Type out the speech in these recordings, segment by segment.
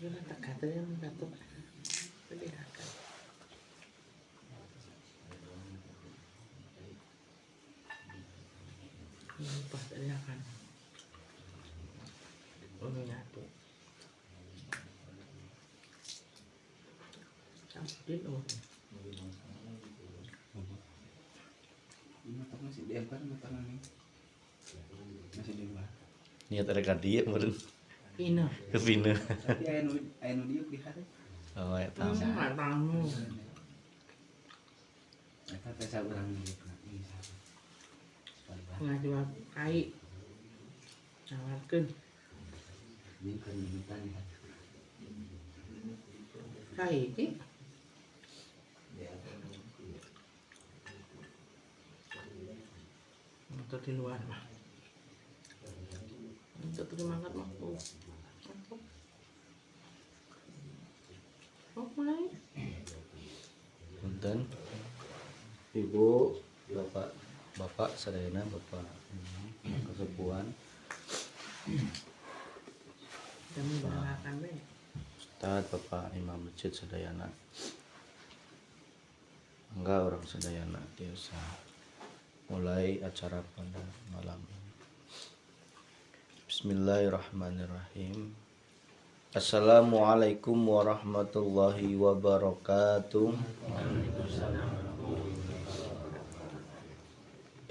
Yun ang takata yung dato. Palihakan. Yung palihakan. Ano nga po? Tapos din o. Matak na si Dian, parang matak na ni. Masih di luar. Niat ada dia meren Ina. ke Vina. Tapi ayah nu diuk di hari. Oh ya tahu. Matang mo. Eta teh saurang diuk na. Nga diwa kai. Nawarkan. Ini kan minutan ya. Kai di. Ito di luar mah. Ito terima kasih mah po. Okay. Punten. Ibu, bapak sadayana bapak kesepuhan. Kami beralakan be. Ustadz bapak imam masjid sadayana. Enggak orang sadayana biasa. Mulai acara pada malam ini. Bismillahirrahmanirrahim. Assalamualaikum warahmatullahi wabarakatuh.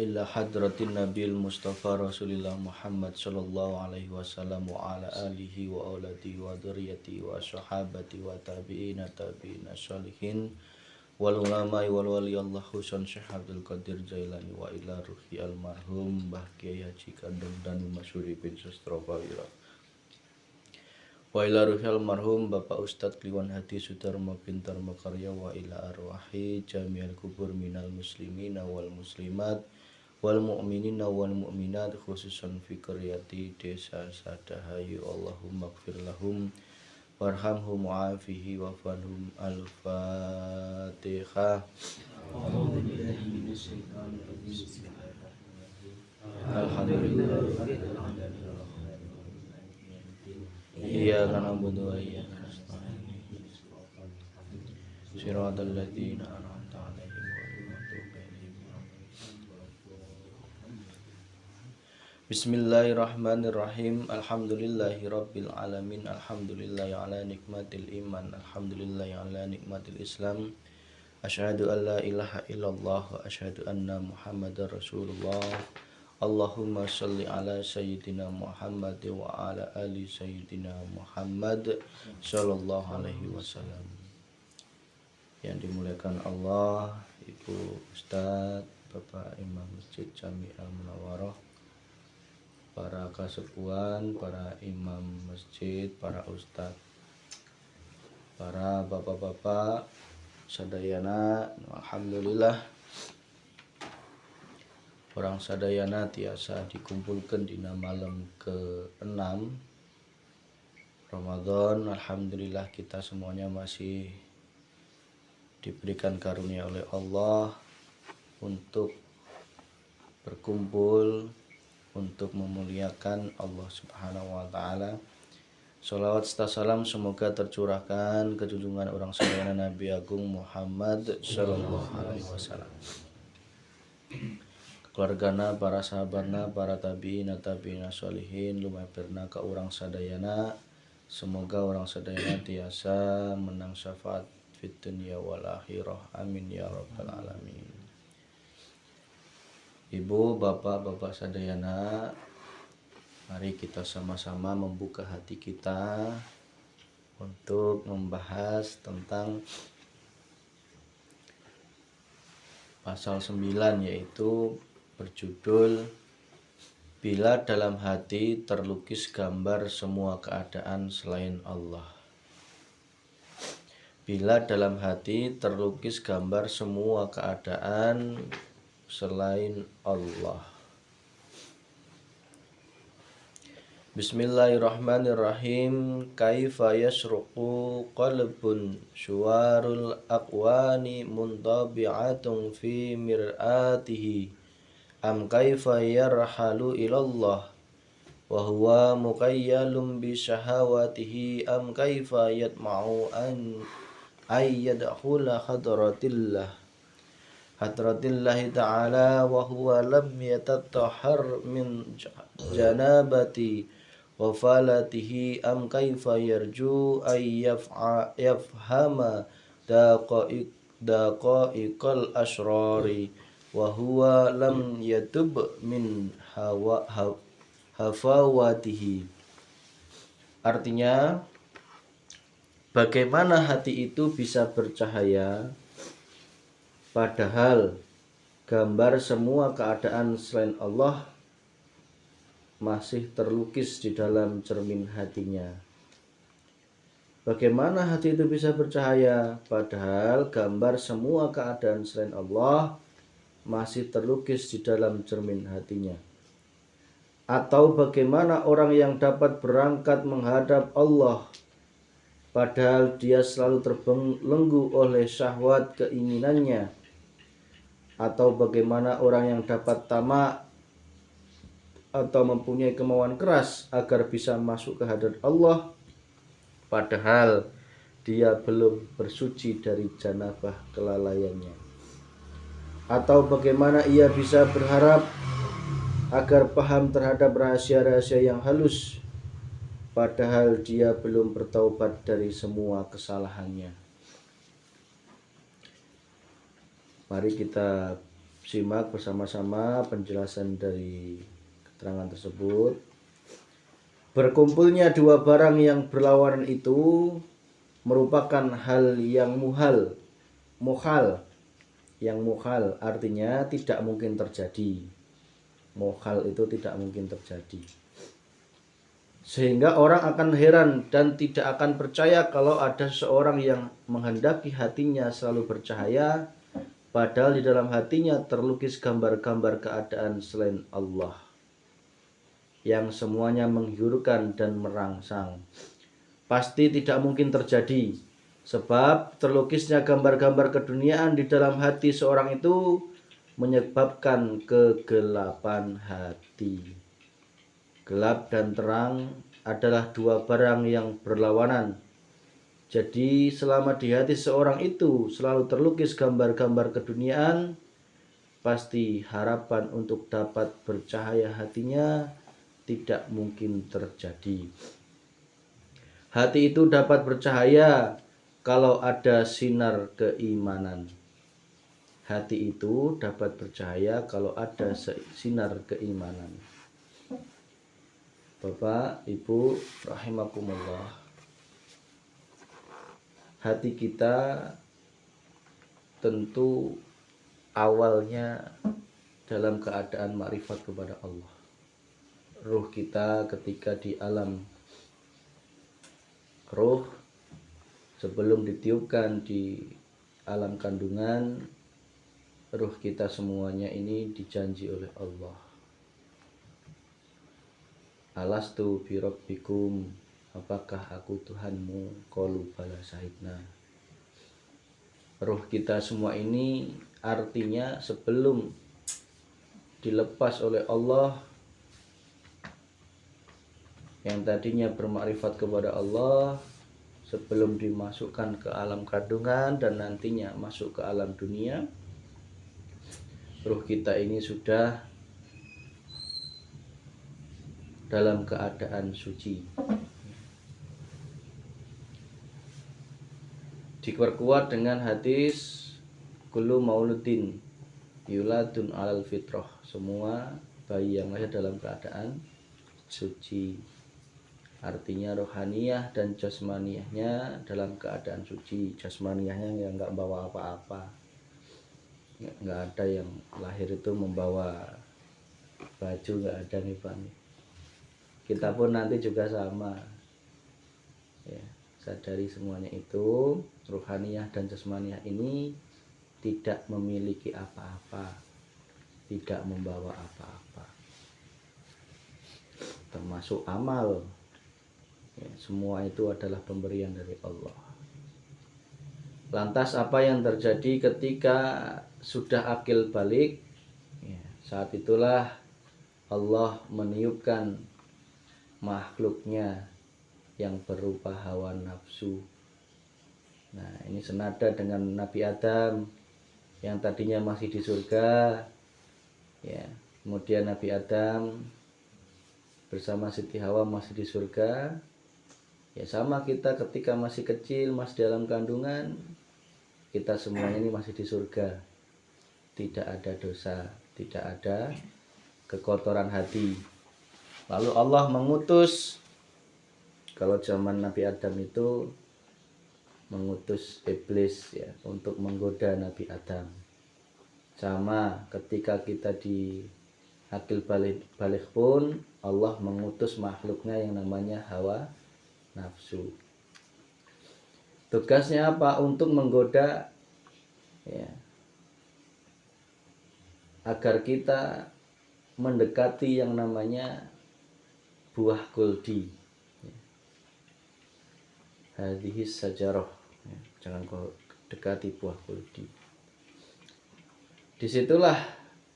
Illa hadratin nabil mustafa rasulillah Muhammad sallallahu alaihi wasallam wa ala alihi wa auladihi wa dzurriyyati wa sahabati wa tabi'ina sholihin wal ulama wal wali Allah husan Syekh Abdul Qadir Jailani wa ila ruhi almarhum Mbah Kiai Haji Kandung dan Masyuri bin Sustropawira wa ila ruhi almarhum Bapak Ustadz Kliwon Hadi Sudarmo bin Dharma Karya wa ila arwahi jami'al kubur minal muslimina wal muslimat wal mu'minina wal mu'minat khususan fi qaryati desa Sadahayu Allahumma gfir lahum warhamhum wa'afihi wa'fanhum. Al-Fatihah. Alhamdulillah. Iyyaka na'budu wa iyyaka nasta'in. Shiratal ladzina an'amta 'alaihim ghairil maghdubi 'alaihim waladdallin. Bismillahirrahmanirrahim. Alhamdulillahi rabbil alamin. Alhamdulillahi ala nikmatil iman. Alhamdulillahi ala nikmatil islam. Asyhadu an la ilaha illallah wa asyhadu anna muhammadar rasulullah. Allahumma sholli ala sayyidina Muhammad wa ala ali sayyidina Muhammad sallallahu alaihi wasallam. Yang dimuliakan Allah, Ibu Ustadz, Bapak Imam Masjid Jami Al-Munawwarah, para kasepuhan, para imam masjid, para ustadz, para bapak-bapak sadayana, alhamdulillah orang sadayana tiasa dikumpulkan di malam ke-6 Ramadan. Alhamdulillah kita semuanya masih diberikan karunia oleh Allah untuk berkumpul untuk memuliakan Allah Subhanahu wa taala. Sholawat serta salam semoga tercurahkan ke junjungan orang sadayana Nabi Agung Muhammad sallallahu alaihi wasallam. Keluargana, para sahabatna, para tabi'ina sholihin lumampirna ka orang sadayana. Semoga orang sadayana tiasa menang syafaat fit dunya wal akhirah. Amin ya rabbal alamin. Ibu, bapak sadayana, mari kita sama-sama membuka hati kita untuk membahas tentang pasal 9, yaitu berjudul Bila dalam hati terlukis gambar semua keadaan selain Allah. Bila dalam hati terlukis gambar semua keadaan selain Allah. Bismillahirrahmanirrahim. Kaifa yasruqu qalbun syuwarul aqwani muntabi'atun fi mir'atihi am kaifa yarhalu ilallah wa huwa muqayyalun bi syahawatihi am kaifa yatma'u an yadkhula hadratillahi ta'ala wa huwa lam yatatahhar min janabati wa falatihi am kaifa yarju ay yafhama daqaiqal asrari wa huwa lam yatub min hafawatihi. Artinya, bagaimana hati itu bisa bercahaya padahal gambar semua keadaan selain Allah masih terlukis di dalam cermin hatinya. Bagaimana hati itu bisa bercahaya padahal gambar semua keadaan selain Allah masih terlukis di dalam cermin hatinya? Atau bagaimana orang yang dapat berangkat menghadap Allah padahal dia selalu terbelenggu oleh syahwat keinginannya? Atau bagaimana orang yang dapat tamak atau mempunyai kemauan keras agar bisa masuk ke hadirat Allah padahal dia belum bersuci dari janabah kelalaiannya? Atau bagaimana ia bisa berharap agar paham terhadap rahasia-rahasia yang halus padahal dia belum bertaubat dari semua kesalahannya? Mari kita simak bersama-sama penjelasan dari keterangan tersebut. Berkumpulnya dua barang yang berlawanan itu merupakan hal yang muhal. Yang muhal artinya tidak mungkin terjadi. Muhal itu tidak mungkin terjadi. Sehingga orang akan heran dan tidak akan percaya kalau ada seorang yang menghendaki hatinya selalu bercahaya padahal di dalam hatinya terlukis gambar-gambar keadaan selain Allah yang semuanya menggiurkan dan merangsang. Pasti tidak mungkin terjadi, sebab terlukisnya gambar-gambar keduniaan di dalam hati seorang itu menyebabkan kegelapan hati. Gelap dan terang adalah dua barang yang berlawanan. Jadi selama di hati seorang itu selalu terlukis gambar-gambar keduniaan, pasti harapan untuk dapat bercahaya hatinya tidak mungkin terjadi. Hati itu dapat bercahaya kalau ada sinar keimanan. Hati itu dapat bercahaya kalau ada sinar keimanan. Bapak, Ibu, rahimakumullah. Hati kita tentu awalnya dalam keadaan makrifat kepada Allah. Ruh kita ketika di alam ruh sebelum ditiupkan di alam kandungan, ruh kita semuanya ini dijanji oleh Allah. Alastu bi rabbikum, apakah aku Tuhanmu? Qalu bala syahidna. Ruh kita semua ini artinya sebelum dilepas oleh Allah, yang tadinya bermakrifat kepada Allah, sebelum dimasukkan ke alam kandungan dan nantinya masuk ke alam dunia, ruh kita ini sudah dalam keadaan suci. Diperkuat dengan hadis kullu mauludin yuladun alal fitrah, semua bayi yang lahir dalam keadaan suci. Artinya rohaniyah dan jasmaniyahnya dalam keadaan suci. Jasmaniyahnya yang nggak bawa apa-apa, nggak ada yang lahir itu membawa baju, nggak ada nih Pak. Kita pun nanti juga sama ya, sadari semuanya itu. Rohaniyah dan jasmaniyah ini tidak memiliki apa-apa, tidak membawa apa-apa, termasuk amal ya, semua itu adalah pemberian dari Allah. Lantas apa yang terjadi ketika sudah akil balik ya, saat itulah Allah meniupkan makhluknya yang berupa hawa nafsu. Nah, ini senada dengan Nabi Adam yang tadinya masih di surga, ya. Kemudian Nabi Adam bersama Siti Hawa masih di surga. Ya sama kita ketika masih kecil, masih dalam kandungan, kita semuanya ini masih di surga. Tidak ada dosa, tidak ada kekotoran hati. Lalu Allah mengutus, kalau zaman Nabi Adam itu mengutus iblis ya untuk menggoda Nabi Adam. Sama ketika kita di akil balik pun Allah mengutus makhluknya yang namanya hawa nafsu. Tugasnya apa? Untuk menggoda ya, agar kita mendekati yang namanya buah kuldi. Hadhis sajarah. Jangan kau dekati buah kuldi. Disitulah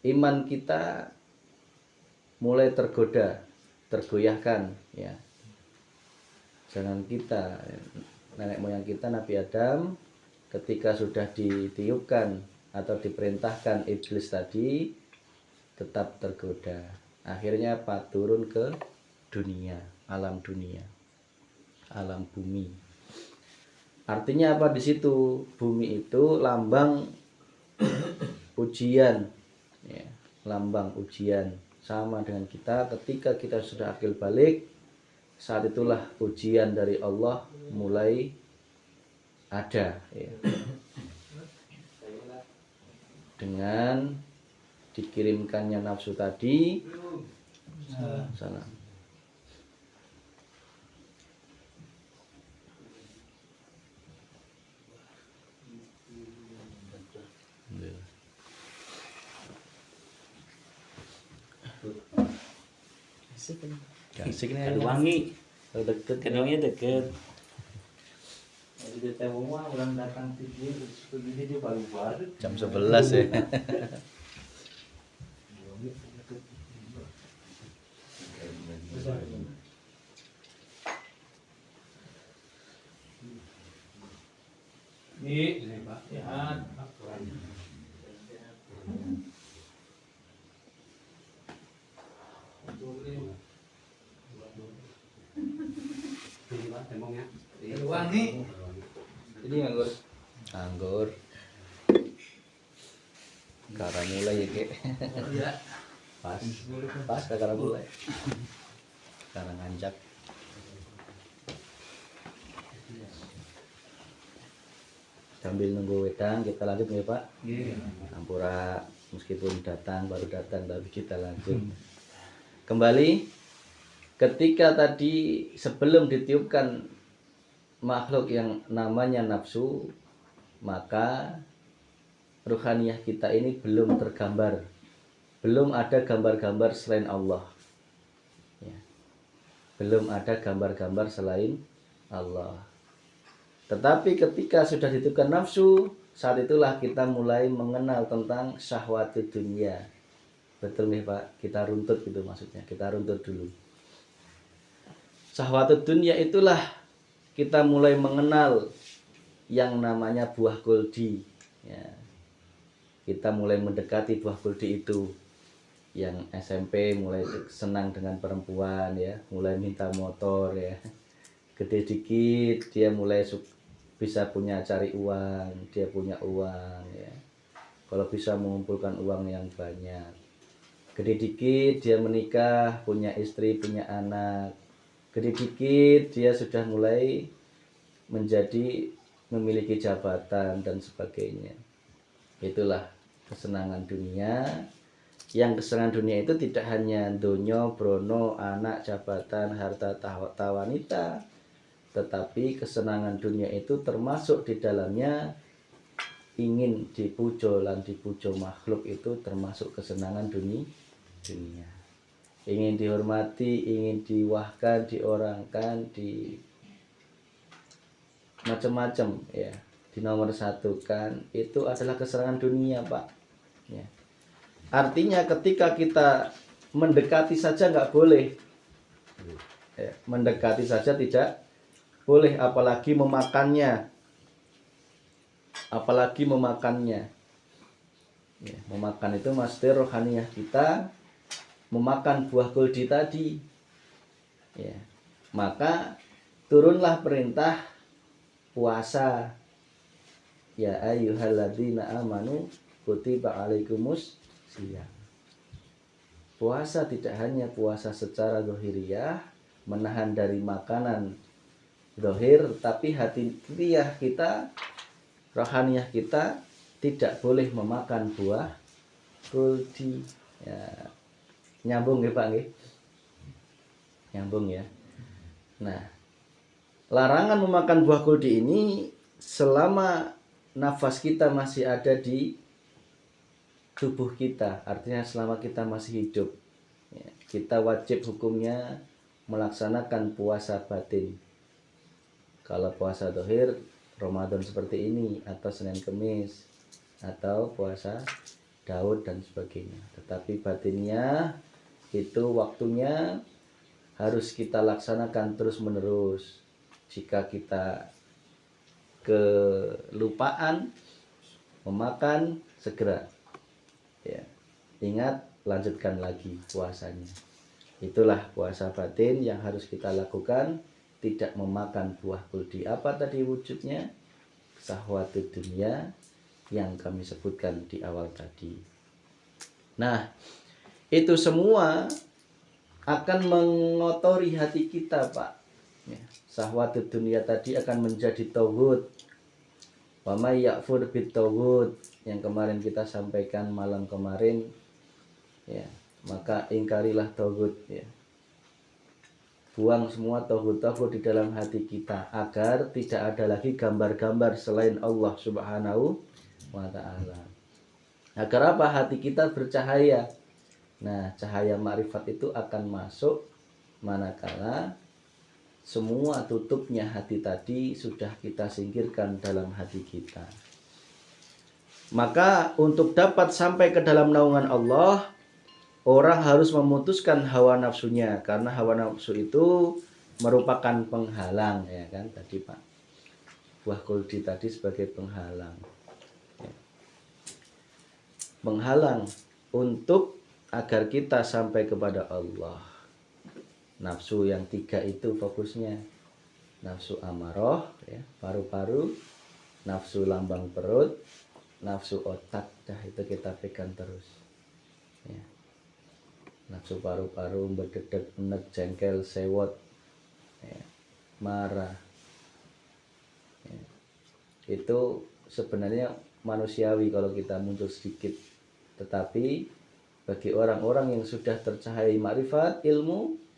iman kita mulai tergoda, tergoyahkan ya. Jangan kita, nenek moyang kita Nabi Adam ketika sudah ditiupkan atau diperintahkan iblis tadi tetap tergoda. Akhirnya apa? Turun ke dunia, alam bumi. Artinya apa di situ? Bumi itu lambang ujian, ya, lambang ujian. Sama dengan kita ketika kita sudah akil balik, saat itulah ujian dari Allah mulai ada, ya. Dengan dikirimkannya nafsu tadi, salam. Asik nih, Ada wangi. deket Kedongnya deket. Jadi kita mau orang datang tidur begini dia baru-baru. jam 11 ya. Ini Pak. Ya. Wangi. Jadi anggur. Karena mulai ya kek. Iya. Pas karena mulai. Karena nganjak. Sambil nunggu wedang kita lanjut nih Pak. Iya. Ampura meskipun baru datang tapi kita lanjut. Kembali ketika tadi sebelum ditiupkan makhluk yang namanya nafsu, maka ruhaniyah kita ini belum tergambar, belum ada gambar-gambar selain Allah ya. Belum ada gambar-gambar selain Allah. Tetapi ketika sudah ditiupkan nafsu, saat itulah kita mulai mengenal tentang syahwatid dunia. Betul nih Pak, kita runtut gitu maksudnya, kita runtut dulu. Syahwatid dunia itulah kita mulai mengenal yang namanya buah kuldi ya. Kita mulai mendekati buah kuldi itu. Yang SMP mulai senang dengan perempuan ya, mulai minta motor ya. Gede dikit dia mulai bisa punya cari uang, dia punya uang ya. Kalau bisa mengumpulkan uang yang banyak. Gede dikit dia menikah, punya istri, punya anak. Gede dikit dia sudah mulai memiliki jabatan dan sebagainya. Itulah kesenangan dunia. Yang kesenangan dunia itu tidak hanya donyo, brono, anak, jabatan, harta, tahta, wanita, tetapi kesenangan dunia itu termasuk di dalamnya ingin dipujo lan dipujo makhluk, itu termasuk kesenangan dunia. Ingin dihormati, ingin diwahkan, diorangkan, di macam-macam ya, dinomor satukan, itu adalah kesenangan dunia Pak ya. Artinya ketika kita mendekati saja nggak boleh, Ya, mendekati saja tidak boleh, apalagi memakannya. Ya, memakan itu maksudnya rohaniyah kita memakan buah kuldi tadi. Ya, maka turunlah perintah puasa. Ya ayyuhalladzina amanu kutiba alaikumus shiyam. Puasa tidak hanya puasa secara zahiriyah, menahan dari makanan zahir, tapi hati kita, rohaniyah kita tidak boleh memakan buah kuldi. Ya, nyambung ya Pak nggih? Nyambung ya. Nah, larangan memakan buah kuldi ini selama nafas kita masih ada di tubuh kita, artinya selama kita masih hidup. Ya, kita wajib hukumnya melaksanakan puasa batin. Kalau puasa zahir Ramadan seperti ini, atau Senin Kemis, atau puasa Daud dan sebagainya. Tetapi batinnya itu waktunya harus kita laksanakan terus menerus. Jika kita kelupaan memakan, segera ya ingat, lanjutkan lagi puasanya. Itulah puasa batin yang harus kita lakukan, tidak memakan buah kuldi. Apa tadi wujudnya? Syahwatud dunia yang kami sebutkan di awal tadi. Nah, itu semua akan mengotori hati kita, Pak. Ya, syahwatud dunia tadi akan menjadi tauhid. Wa may yakfur bit tauhid yang kemarin kita sampaikan malam kemarin, ya, maka ingkarilah tauhid, ya. Buang semua tauhid-tauhid di dalam hati kita agar tidak ada lagi gambar-gambar selain Allah Subhanahu wa taala. Agar apa? Hati kita bercahaya. Nah, cahaya makrifat itu akan masuk manakala semua tutupnya hati tadi sudah kita singkirkan dalam hati kita. Maka untuk dapat sampai ke dalam naungan Allah, orang harus memutuskan hawa nafsunya, karena hawa nafsu itu merupakan penghalang, ya kan tadi Pak. Buah kuldi tadi sebagai penghalang. Ya. Penghalang untuk agar kita sampai kepada Allah. Nafsu yang 3 itu fokusnya. Nafsu amarah, ya, paru-paru, nafsu lambang perut, nafsu otak. Dah itu kita pegang terus. Ya. Nafsu paru-paru, berdedek, enek, jengkel, sewot, ya, marah. Ya. Itu sebenarnya manusiawi kalau kita muncul sedikit. Tetapi bagi orang-orang yang sudah tercahaya makrifat, ilmu,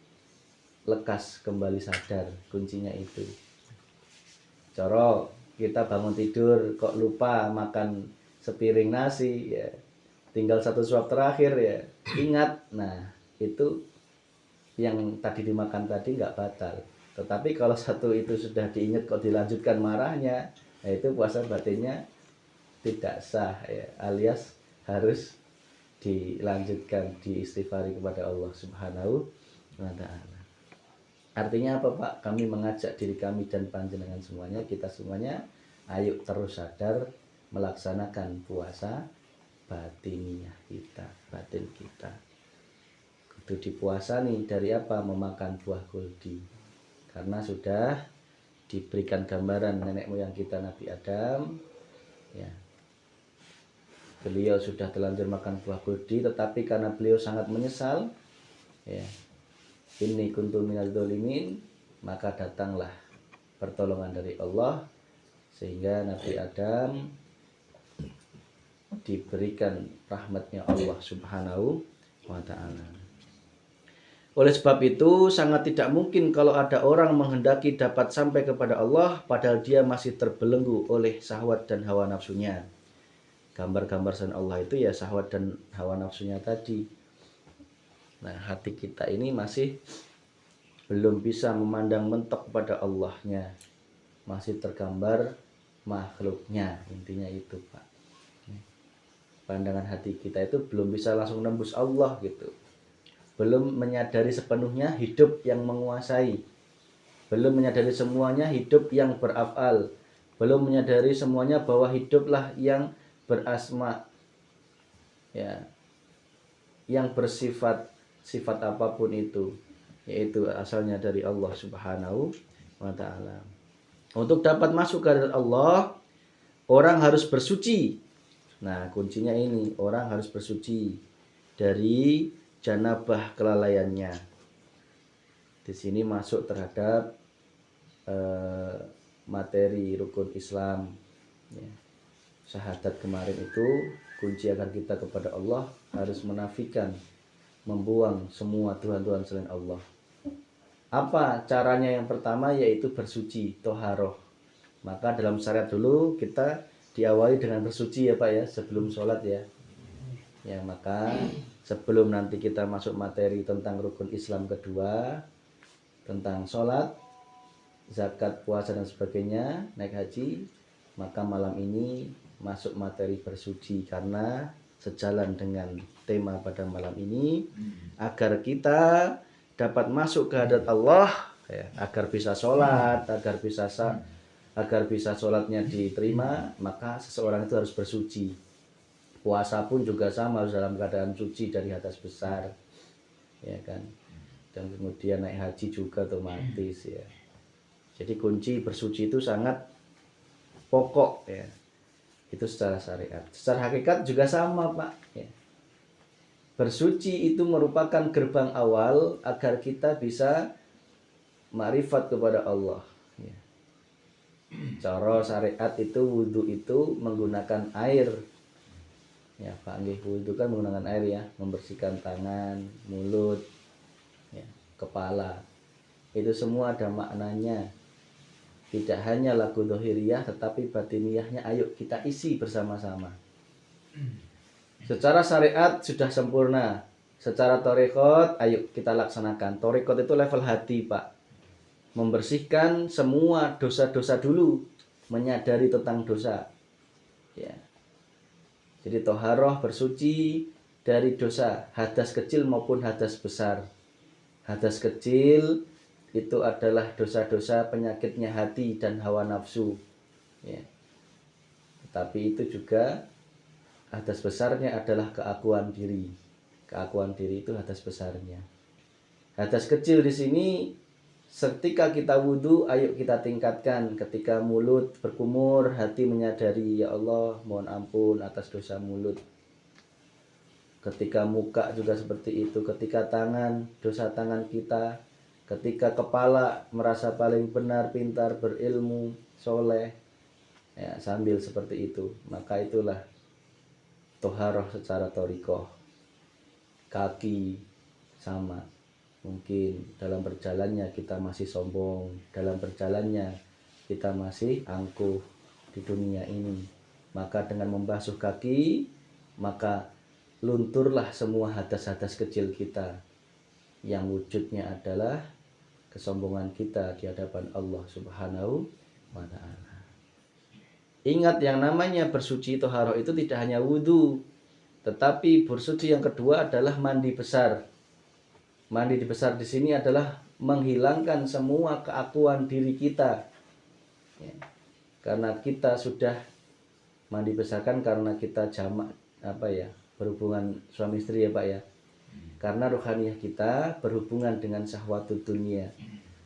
lekas kembali sadar, kuncinya itu. Coro kita bangun tidur kok lupa makan sepiring nasi, ya, tinggal 1 suap terakhir, ya, ingat. Nah, itu yang tadi dimakan tadi nggak batal. Tetapi kalau satu itu sudah diingat kok dilanjutkan marahnya, nah itu puasa batinnya tidak sah, ya, alias harus dilanjutkan, diistighfari kepada Allah Subhanahu wa taala. Artinya apa Pak? Kami mengajak diri kami dan panjenengan semuanya, kita semuanya, ayo terus sadar melaksanakan puasa batiniah kita, batin kita. Itu dipuasa nih dari apa? Memakan buah kuldi. Karena sudah diberikan gambaran nenek moyang kita Nabi Adam, ya. Beliau sudah terlanjur makan buah kuldi, tetapi karena beliau sangat menyesal, ya, inni kuntu minadz dzalimin, maka datanglah pertolongan dari Allah sehingga Nabi Adam diberikan rahmatnya Allah Subhanahu wa ta'ala. Oleh sebab itu sangat tidak mungkin kalau ada orang menghendaki dapat sampai kepada Allah padahal dia masih terbelenggu oleh syahwat dan hawa nafsunya. Gambar-gambar selain Allah itu ya syahwat dan hawa nafsunya tadi. Nah, hati kita ini masih belum bisa memandang mentok pada Allahnya, masih tergambar makhluknya, intinya itu Pak. Pandangan hati kita itu belum bisa langsung nembus Allah gitu. belum menyadari sepenuhnya hidup yang menguasai, belum menyadari semuanya hidup yang berafal, belum menyadari semuanya bahwa hiduplah yang berasma, ya, yang bersifat sifat apapun itu, yaitu asalnya dari Allah Subhanahu wa ta'ala. Untuk dapat masuk ke hadirat Allah, orang harus bersuci. Nah, kuncinya ini, orang harus bersuci dari janabah kelalaiannya. Di sini masuk terhadap materi rukun Islam, ya. Syahadat kemarin itu kunci agar kita kepada Allah harus menafikan, membuang semua Tuhan-Tuhan selain Allah. Apa caranya? Yang pertama yaitu bersuci, toharoh. Maka dalam syariat dulu kita diawali dengan bersuci ya Pak ya, sebelum sholat ya. Ya, maka sebelum nanti kita masuk materi tentang rukun Islam kedua, tentang sholat, zakat, puasa dan sebagainya, naik haji, maka malam ini masuk materi bersuci, karena sejalan dengan tema pada malam ini, agar kita dapat masuk ke hadirat Allah, ya, agar bisa sholat, agar bisa sholatnya diterima, maka seseorang itu harus bersuci. Puasa pun juga sama, harus dalam keadaan suci dari hadas besar, ya kan. Dan kemudian naik haji juga otomatis ya. Jadi kunci bersuci itu sangat pokok ya. Itu secara syariat. Secara hakikat juga sama Pak ya. Bersuci itu merupakan gerbang awal agar kita bisa ma'rifat kepada Allah ya. Cara syariat itu wudhu itu menggunakan air ya Pak. Wudhu kan menggunakan air ya, membersihkan tangan, mulut ya, kepala. Itu semua ada maknanya. Tidak hanya lagu dohiriyah tetapi batiniyahnya ayo kita isi bersama-sama. Secara syariat sudah sempurna. Secara torikot ayo kita laksanakan. Torikot itu level hati Pak. Membersihkan semua dosa-dosa dulu. Menyadari tentang dosa ya. Jadi toharoh bersuci dari dosa, hadas kecil maupun hadas besar. Hadas kecil itu adalah dosa-dosa penyakitnya hati dan hawa nafsu ya. Tetapi itu juga hadas besarnya adalah keakuan diri. Keakuan diri itu hadas besarnya. Hadas kecil di sini ketika kita wudhu ayo kita tingkatkan. Ketika mulut berkumur, hati menyadari ya Allah mohon ampun atas dosa mulut. Ketika muka juga seperti itu. Ketika tangan, dosa tangan kita. Ketika kepala merasa paling benar, pintar, berilmu, soleh ya, sambil seperti itu, maka itulah toharoh secara torikoh. Kaki sama, mungkin dalam perjalannya kita masih sombong, dalam perjalannya kita masih angkuh di dunia ini, maka dengan membasuh kaki maka lunturlah semua hadas-hadas kecil kita yang wujudnya adalah kesombongan kita di hadapan Allah Subhanahu wa ta'ala. Ingat, yang namanya bersuci toharoh itu tidak hanya wudhu, tetapi bersuci yang kedua adalah mandi besar. Mandi besar di sini adalah menghilangkan semua keakuan diri kita ya. Karena kita sudah mandi besar kan karena kita jamak berhubungan suami istri ya Pak ya. Karena rohaniyah kita berhubungan dengan syahwatud dunia.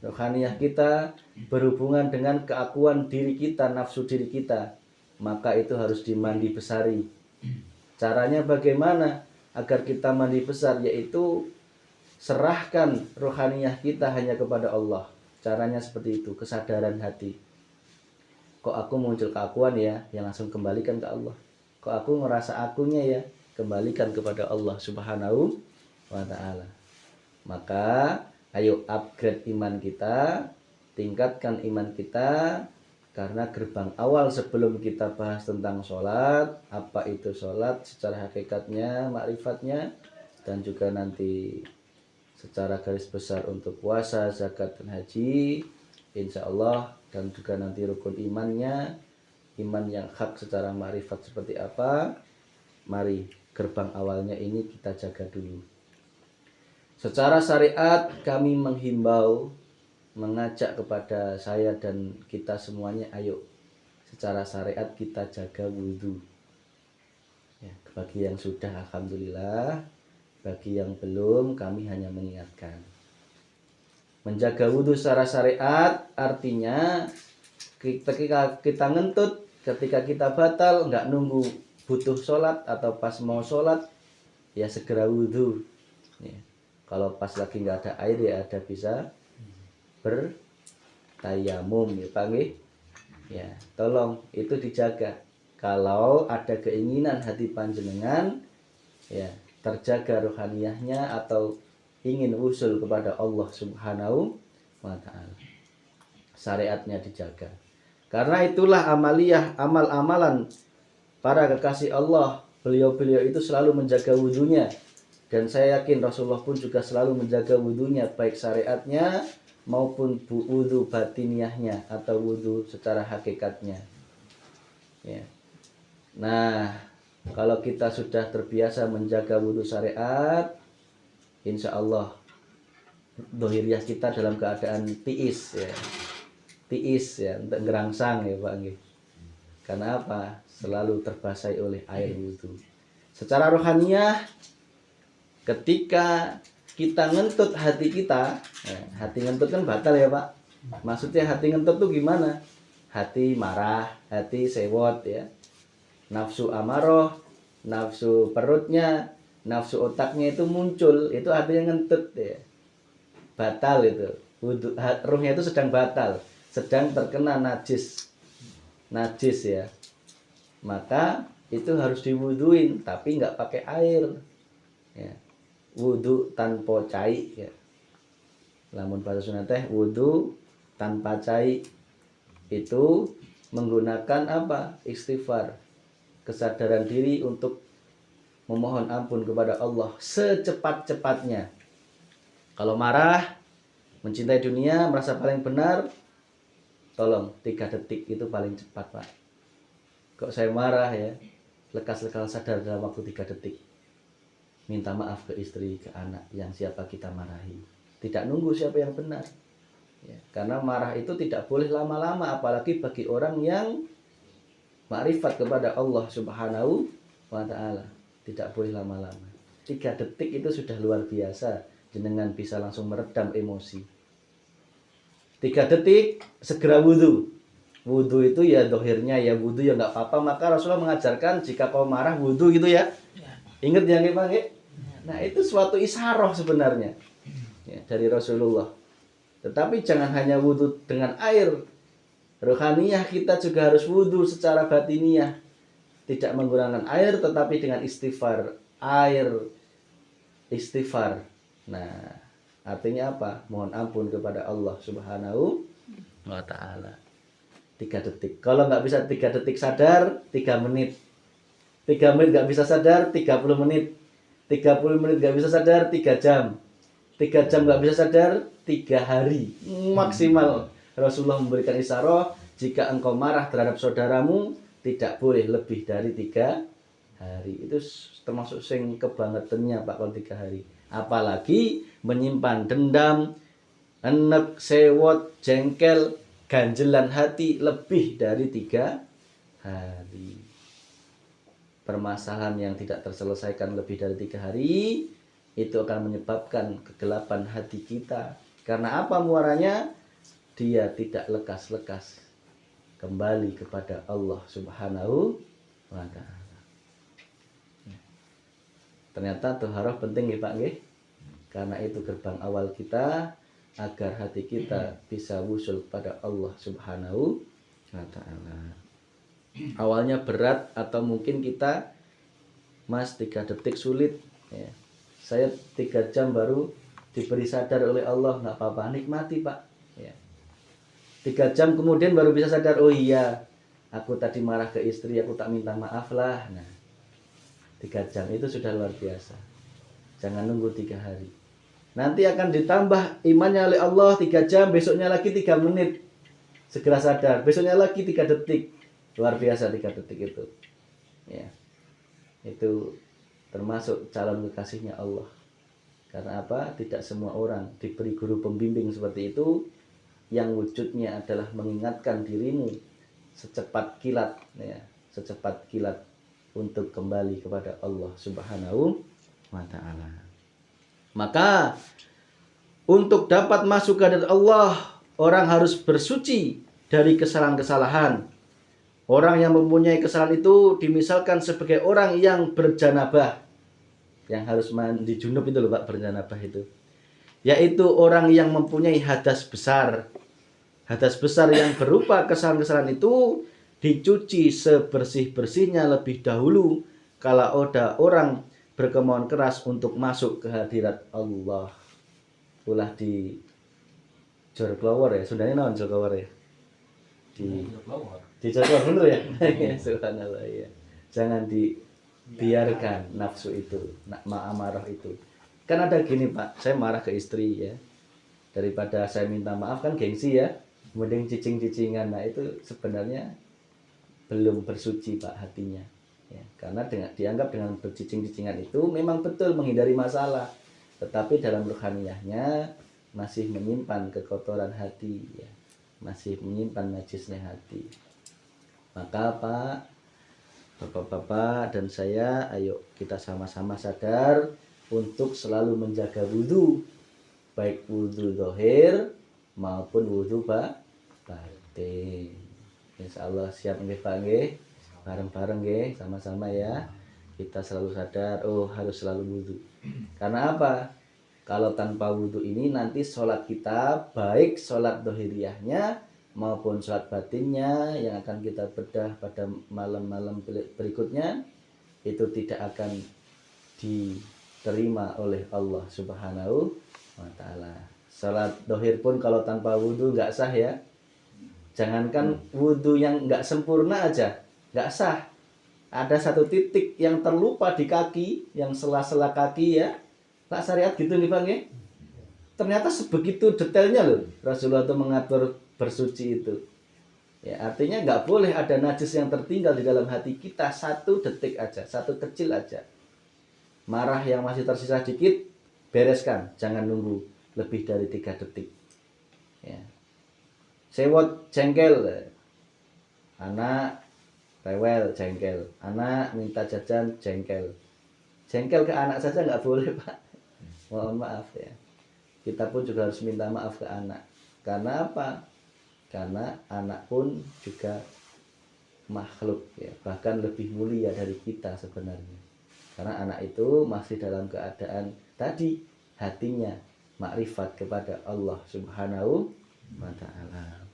Rohaniyah kita berhubungan dengan keakuan diri kita, nafsu diri kita. Maka itu harus dimandi besari. Caranya bagaimana agar kita mandi besar? Yaitu serahkan rohaniyah kita hanya kepada Allah. Caranya seperti itu, kesadaran hati. Kok aku muncul keakuan ya, yang langsung kembalikan ke Allah. Kok aku ngerasa akunya ya, kembalikan kepada Allah Subhanahu wa ta'ala. Maka ayo upgrade iman kita, tingkatkan iman kita, karena gerbang awal sebelum kita bahas tentang sholat, apa itu sholat secara hakikatnya, makrifatnya, dan juga nanti secara garis besar untuk puasa, zakat, dan haji, insya Allah, dan juga nanti rukun imannya, iman yang hak secara makrifat seperti apa. Mari gerbang awalnya ini kita jaga dulu. Secara syariat kami menghimbau, mengajak kepada saya dan kita semuanya, ayo secara syariat kita jaga wudhu. Ya, bagi yang sudah alhamdulillah, bagi yang belum kami hanya mengingatkan. Menjaga wudhu secara syariat artinya ketika kita ngentut, ketika kita batal, nggak nunggu butuh sholat atau pas mau sholat, ya segera wudhu. Ya. Kalau pas lagi nggak ada air ya ada bisa bertayamum ya Pak nggih. Ya, tolong itu dijaga. Kalau ada keinginan hati panjenengan ya terjaga rohaniyahnya atau ingin usul kepada Allah Subhanahu wa taala, syariatnya dijaga. Karena itulah amaliyah, amal-amalan para kekasih Allah. Beliau-beliau itu selalu menjaga wudhunya. Dan saya yakin Rasulullah pun juga selalu menjaga wudhunya, baik syariatnya maupun wudhu batiniahnya atau wudhu secara hakikatnya. Ya. Nah, kalau kita sudah terbiasa menjaga wudhu syariat, insya Allah dohiriah kita dalam keadaan tiis ya. Tiis ya, untuk ngerangsang ya Pak nggih. Karena apa? Selalu terbasahi oleh air wudhu. Secara rohaniyah, ketika kita ngentut hati kita, hati ngentut kan batal ya Pak. Maksudnya hati ngentut tuh gimana? Hati marah, hati sewot ya. Nafsu amarah, nafsu perutnya, nafsu otaknya itu muncul, itu artinya ngentut ya. Batal itu. Wudhu, ruhnya itu sedang batal, sedang terkena najis ya. Maka itu harus diwuduin, tapi nggak pakai air ya. Wudhu tanpa cai ya. Lamun bahasa Sunda teh wudhu tanpa cai itu menggunakan apa? Istighfar, kesadaran diri untuk memohon ampun kepada Allah secepat-cepatnya. Kalau marah, mencintai dunia, merasa paling benar, tolong 3 detik itu paling cepat Pak. Kok saya marah ya, lekas-lekas sadar dalam waktu 3 detik. Minta maaf ke istri, ke anak yang siapa kita marahi. Tidak nunggu siapa yang benar ya, karena marah itu tidak boleh lama-lama, apalagi bagi orang yang makrifat kepada Allah Subhanahu wa ta'ala. Tidak boleh lama-lama. 3 detik itu sudah luar biasa, jenengan bisa langsung meredam emosi. 3 detik segera wudhu. Wudhu itu ya dohirnya ya wudhu ya nggak apa-apa. Maka Rasulullah mengajarkan jika kau marah wudhu gitu ya. Ingat ya Pak? Nah itu suatu isyaroh sebenarnya ya, dari Rasulullah. Tetapi jangan hanya wudhu dengan air. Rohaniyah kita juga harus wudhu secara batiniah. Tidak menggunakan air tetapi dengan istighfar. Air istighfar. Nah artinya apa? Mohon ampun kepada Allah Subhanahu wa ta'ala. 3 detik. Kalau nggak bisa 3 detik sadar, 3 menit. 3 menit nggak bisa sadar, 30 menit. 30 menit nggak bisa sadar, 3 jam. 3 jam nggak bisa sadar, 3 hari. Maksimal. Rasulullah memberikan isyarat, jika engkau marah terhadap saudaramu, tidak boleh lebih dari 3 hari. Itu termasuk sing kebangetannya Pak kalau 3 hari. Apalagi menyimpan dendam, enek, sewot, jengkel, ganjelan hati lebih dari 3 hari. Permasalahan yang tidak terselesaikan lebih dari 3 hari itu akan menyebabkan kegelapan hati kita. Karena apa muaranya? Dia tidak lekas-lekas kembali kepada Allah Subhanahu wa ta'ala. Ternyata thaharah penting ya Pak nggih. Karena itu gerbang awal kita agar hati kita bisa wusul kepada Allah Subhanahu wa ta'ala. Awalnya berat atau mungkin kita Mas 3 detik sulit ya. Saya 3 jam baru diberi sadar oleh Allah, nggak apa-apa, nikmati Pak ya. 3 jam kemudian baru bisa sadar, oh iya aku tadi marah ke istri, aku tak minta maaf lah. Nah 3 jam itu sudah luar biasa. Jangan nunggu 3 hari. Nanti akan ditambah imannya oleh Allah 3 jam, besoknya lagi 3 menit. Segera sadar, besoknya lagi 3 detik. Luar biasa 3 detik itu. Ya. Itu termasuk calon kekasihnya Allah. Karena apa? Tidak semua orang diberi guru pembimbing seperti itu yang wujudnya adalah mengingatkan dirimu secepat kilat, ya, secepat kilat untuk kembali kepada Allah Subhanahu wa taala. Maka untuk dapat masuk ke hadirat Allah, orang harus bersuci dari kesalahan-kesalahan. Orang yang mempunyai kesalahan itu dimisalkan sebagai orang yang berjanabah, yang harus mandi junub itu loh Pak, berjanabah itu. Yaitu orang yang mempunyai hadas besar. Hadas besar yang berupa kesalahan-kesalahan itu dicuci sebersih-bersihnya lebih dahulu kalau ada orang berkemauan keras untuk masuk ke hadirat Allah. Ulah di Jorglawar ya, Sundanya naon Jorglawar ya? Di Jorglawar bener ya? Subhanallah ya. Jangan dibiarkan nafsu itu, amarah itu. Kan ada gini Pak, saya marah ke istri ya. Daripada saya minta maaf kan gengsi ya. Mending cicing-cicingan. Nah itu sebenarnya belum bersuci Pak hatinya. Ya, karena dianggap dengan bercicing-cicingan itu memang betul menghindari masalah. Tetapi dalam ruhaniyahnya masih menyimpan kekotoran hati ya. Masih menyimpan najisnya hati. Maka Pak, Bapak-bapak dan saya, ayo kita sama-sama sadar untuk selalu menjaga wudhu, baik wudhu zahir maupun wudhu batin. Insya Allah siap nggih Pak nggih, bareng-bareng nggih, sama-sama ya. Kita selalu sadar, oh harus selalu wudhu. Karena apa? Kalau tanpa wudhu ini nanti sholat kita, baik sholat zahiriyahnya maupun sholat batinnya yang akan kita bedah pada malam-malam berikutnya, itu tidak akan diterima oleh Allah Subhanahu wa ta'ala. Sholat zahir pun kalau tanpa wudhu nggak sah ya. Jangankan wudhu yang nggak sempurna aja nggak sah. Ada satu titik yang terlupa di kaki, yang sela-sela kaki ya, Pak syariat gitu nih Bang ya. Ternyata sebegitu detailnya loh Rasulullah itu mengatur bersuci itu. Ya, artinya nggak boleh ada najis yang tertinggal di dalam hati kita satu detik aja, satu kecil aja. Marah yang masih tersisa dikit, bereskan, jangan nunggu lebih dari 3 detik. Ya. Sewot jengkel, anak rewel jengkel, anak minta jajan jengkel. Jengkel ke anak saja nggak boleh Pak. Mohon maaf ya. Kita pun juga harus minta maaf ke anak. Karena apa? Karena anak pun juga makhluk ya, bahkan lebih mulia dari kita sebenarnya. Karena anak itu masih dalam keadaan tadi hatinya makrifat kepada Allah Subhanahu wa ta'ala.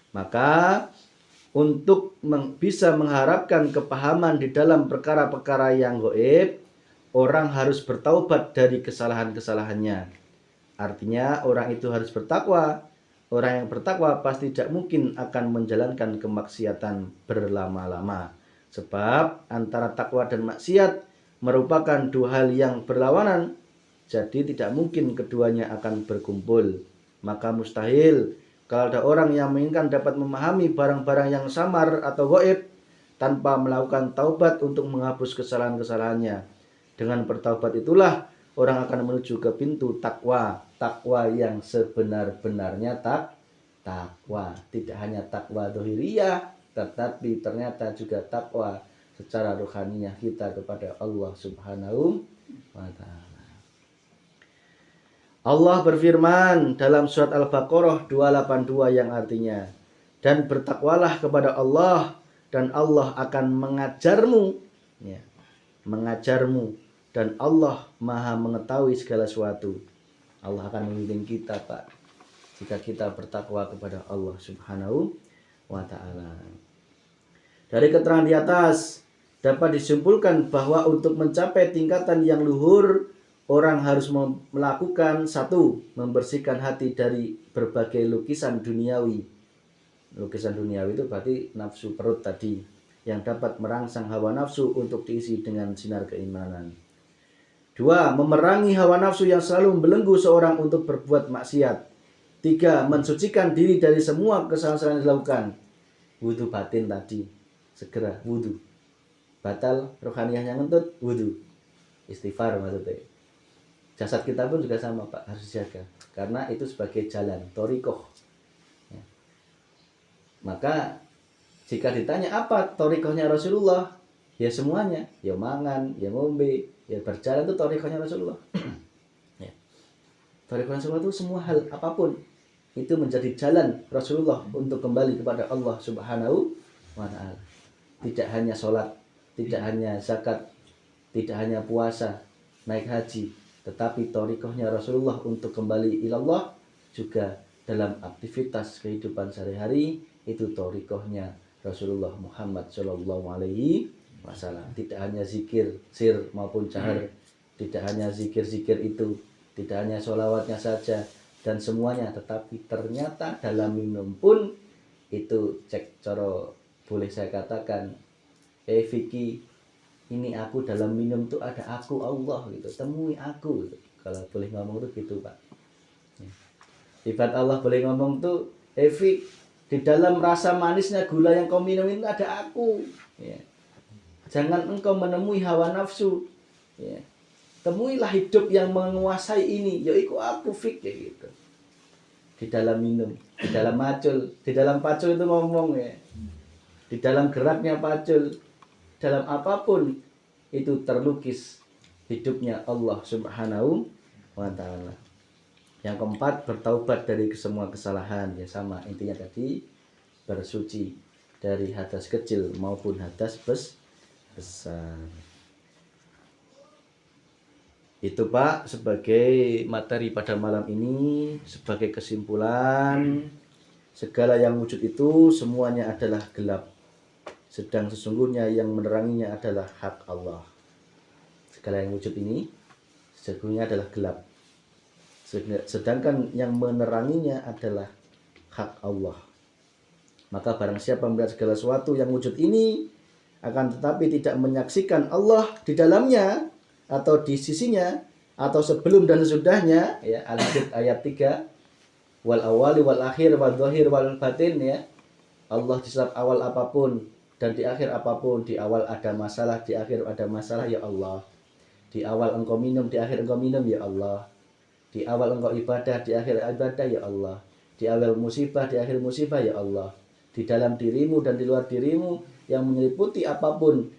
Maka untuk bisa mengharapkan kepahaman di dalam perkara-perkara yang gaib, orang harus bertaubat dari kesalahan-kesalahannya. Artinya orang itu harus bertakwa. Orang yang bertakwa pasti tidak mungkin akan menjalankan kemaksiatan berlama-lama. Sebab antara takwa dan maksiat merupakan 2 hal yang berlawanan. Jadi tidak mungkin keduanya akan berkumpul. Maka mustahil kalau ada orang yang menginginkan dapat memahami barang-barang yang samar atau gaib tanpa melakukan taubat untuk menghapus kesalahan-kesalahannya. Dengan bertaubat itulah orang akan menuju ke pintu takwa. Takwa yang sebenar-benarnya takwa. Tidak hanya takwa zahiriyah, tetapi ternyata juga takwa secara rohaniyah kita kepada Allah Subhanahu wa ta'ala. Allah berfirman dalam surat Al-Baqarah 282 yang artinya, dan bertakwalah kepada Allah dan Allah akan mengajarmu ya, mengajarmu dan Allah Maha mengetahui segala sesuatu. Allah akan membimbing kita Pak jika kita bertakwa kepada Allah Subhanahu wa ta'ala. Dari keterangan di atas dapat disimpulkan bahwa untuk mencapai tingkatan yang luhur, orang harus melakukan 1. Membersihkan hati dari berbagai lukisan duniawi. Lukisan duniawi itu berarti nafsu perut tadi, yang dapat merangsang hawa nafsu untuk diisi dengan sinar keimanan. 2. Memerangi hawa nafsu yang selalu membelenggu seorang untuk berbuat maksiat. 3. Mensucikan diri dari semua kesalahan yang dilakukan. Wudhu batin tadi, segera wudhu. Batal rohaniyahnya ngentut, wudhu. Istighfar maksudnya. Jasad kita pun juga sama Pak, harus dijaga. Karena itu sebagai jalan, thoriqoh. Ya. Maka jika ditanya apa thoriqohnya Rasulullah, ya semuanya, ya mangan, ya ngombe, ya berjalan itu thoriqohnya Rasulullah. Ya. Thoriqohnya Rasulullah itu semua hal apapun itu menjadi jalan Rasulullah untuk kembali kepada Allah Subhanahu wa ta'ala. Tidak hanya sholat, tidak hanya zakat, tidak hanya puasa, naik haji, tetapi thoriqohnya Rasulullah untuk kembali ilallah juga dalam aktivitas kehidupan sehari-hari, itu thoriqohnya Rasulullah Muhammad Shallallahu Alaihi Wasallam. Tidak hanya zikir sir maupun jahar, tidak hanya zikir-zikir itu, tidak hanya sholawatnya saja dan semuanya, tetapi ternyata dalam minum pun itu cek coro, boleh saya katakan, Vicky, ini aku dalam minum tuh ada aku Allah gitu, temui aku gitu. Kalau boleh ngomong tuh gitu Pak. Ibarat Allah boleh ngomong tuh, Vicky, di dalam rasa manisnya gula yang kau minum itu ada aku. Ya. Jangan engkau menemui hawa nafsu. Ya. Temuilah hidup yang menguasai ini, yaitu aku Fik, ya gitu. Di dalam minum, di dalam pacul itu ngomong ya. Di dalam geraknya pacul, dalam apapun itu terlukis hidupnya Allah Subhanahu wa ta'ala. Yang keempat, bertaubat dari semua kesalahan, ya sama intinya tadi, bersuci dari hadas kecil maupun hadas besar. Itu Pak sebagai materi pada malam ini, sebagai kesimpulan, segala yang wujud itu semuanya adalah gelap, sedang sesungguhnya yang meneranginya adalah hak Allah. Segala yang wujud ini sesungguhnya adalah gelap, sedangkan yang meneranginya adalah hak Allah. Maka barang siapa melihat segala sesuatu yang wujud ini akan tetapi tidak menyaksikan Allah di dalamnya atau di sisinya atau sebelum dan sesudahnya, ya, Al-Hadid ayat 3, wal awali wal akhir wal zahir wal batin, ya. Allah di setiap awal apapun dan di akhir apapun. Di awal ada masalah, di akhir ada masalah, ya Allah. Di awal engkau minum, di akhir engkau minum, ya Allah. Di awal engkau ibadah, di akhir ibadah, ya Allah. Di awal musibah, di akhir musibah, ya Allah. Di dalam dirimu dan di luar dirimu yang menyeliputi apapun,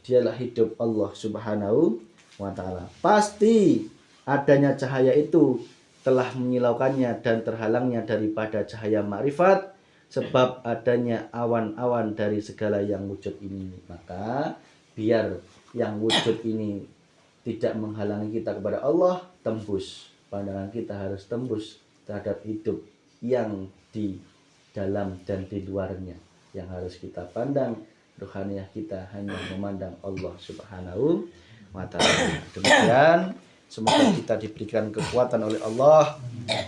dialah hidup Allah Subhanahu wa ta'ala. Pasti adanya cahaya itu telah menyilaukannya dan terhalangnya daripada cahaya ma'rifat, sebab adanya awan-awan dari segala yang wujud ini. Maka biar yang wujud ini tidak menghalangi kita kepada Allah, tembus. Pandangan kita harus tembus terhadap hidup yang di dalam dan di luarnya. Yang harus kita pandang, rohaniah kita hanya memandang Allah Subhanahu wa ta'ala. Demikian, semoga kita diberikan kekuatan oleh Allah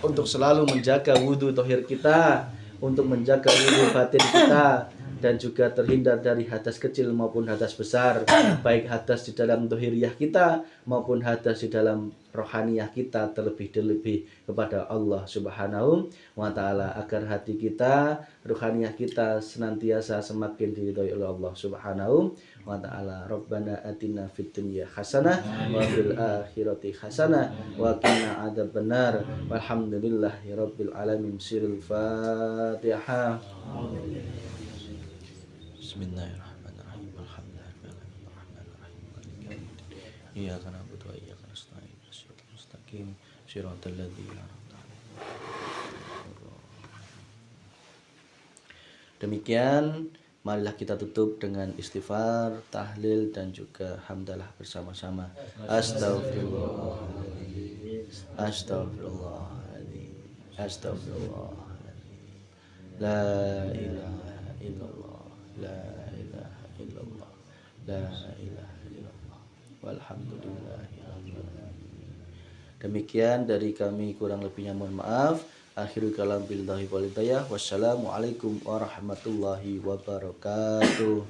untuk selalu menjaga wudhu tohir kita, untuk menjaga wudhu batin kita, dan juga terhindar dari hadas kecil maupun hadas besar, baik hadas di dalam dohiriyah kita maupun hadas di dalam rohaniyah kita, terlebih-lebih kepada Allah Subhanahu wa ta'ala, agar hati kita, rohaniyah kita senantiasa semakin diridhoi oleh Allah Subhanahu wa ta'ala. Rabbana atina fid dunya hasanah wa fil akhirati hasanah wa qina adzabannar. Walhamdulillahi rabbil alamin. Sirul Fatihah. Bismillahirrahmanirrahim. Alhamdulillahirrahmanirrahim. Iyyaka na'budu wa iyyaka nasta'in. Shiratal mustaqim. Shiratal ladzina an'amta 'alaihim. Demikian, marilah kita tutup dengan istighfar, tahlil dan juga hamdalah bersama-sama. Astaghfirullahaladzim. Astaghfirullahaladzim. Astaghfirullahaladzim. La ilaha illallah. La ilaha illallah. La ilaha illallah. Walhamdulillahirabbil alamin. Demikian dari kami, kurang lebihnya mohon maaf. Akhirul kalam billahi wal hidayah. Wassalamualaikum warahmatullahi wabarakatuh.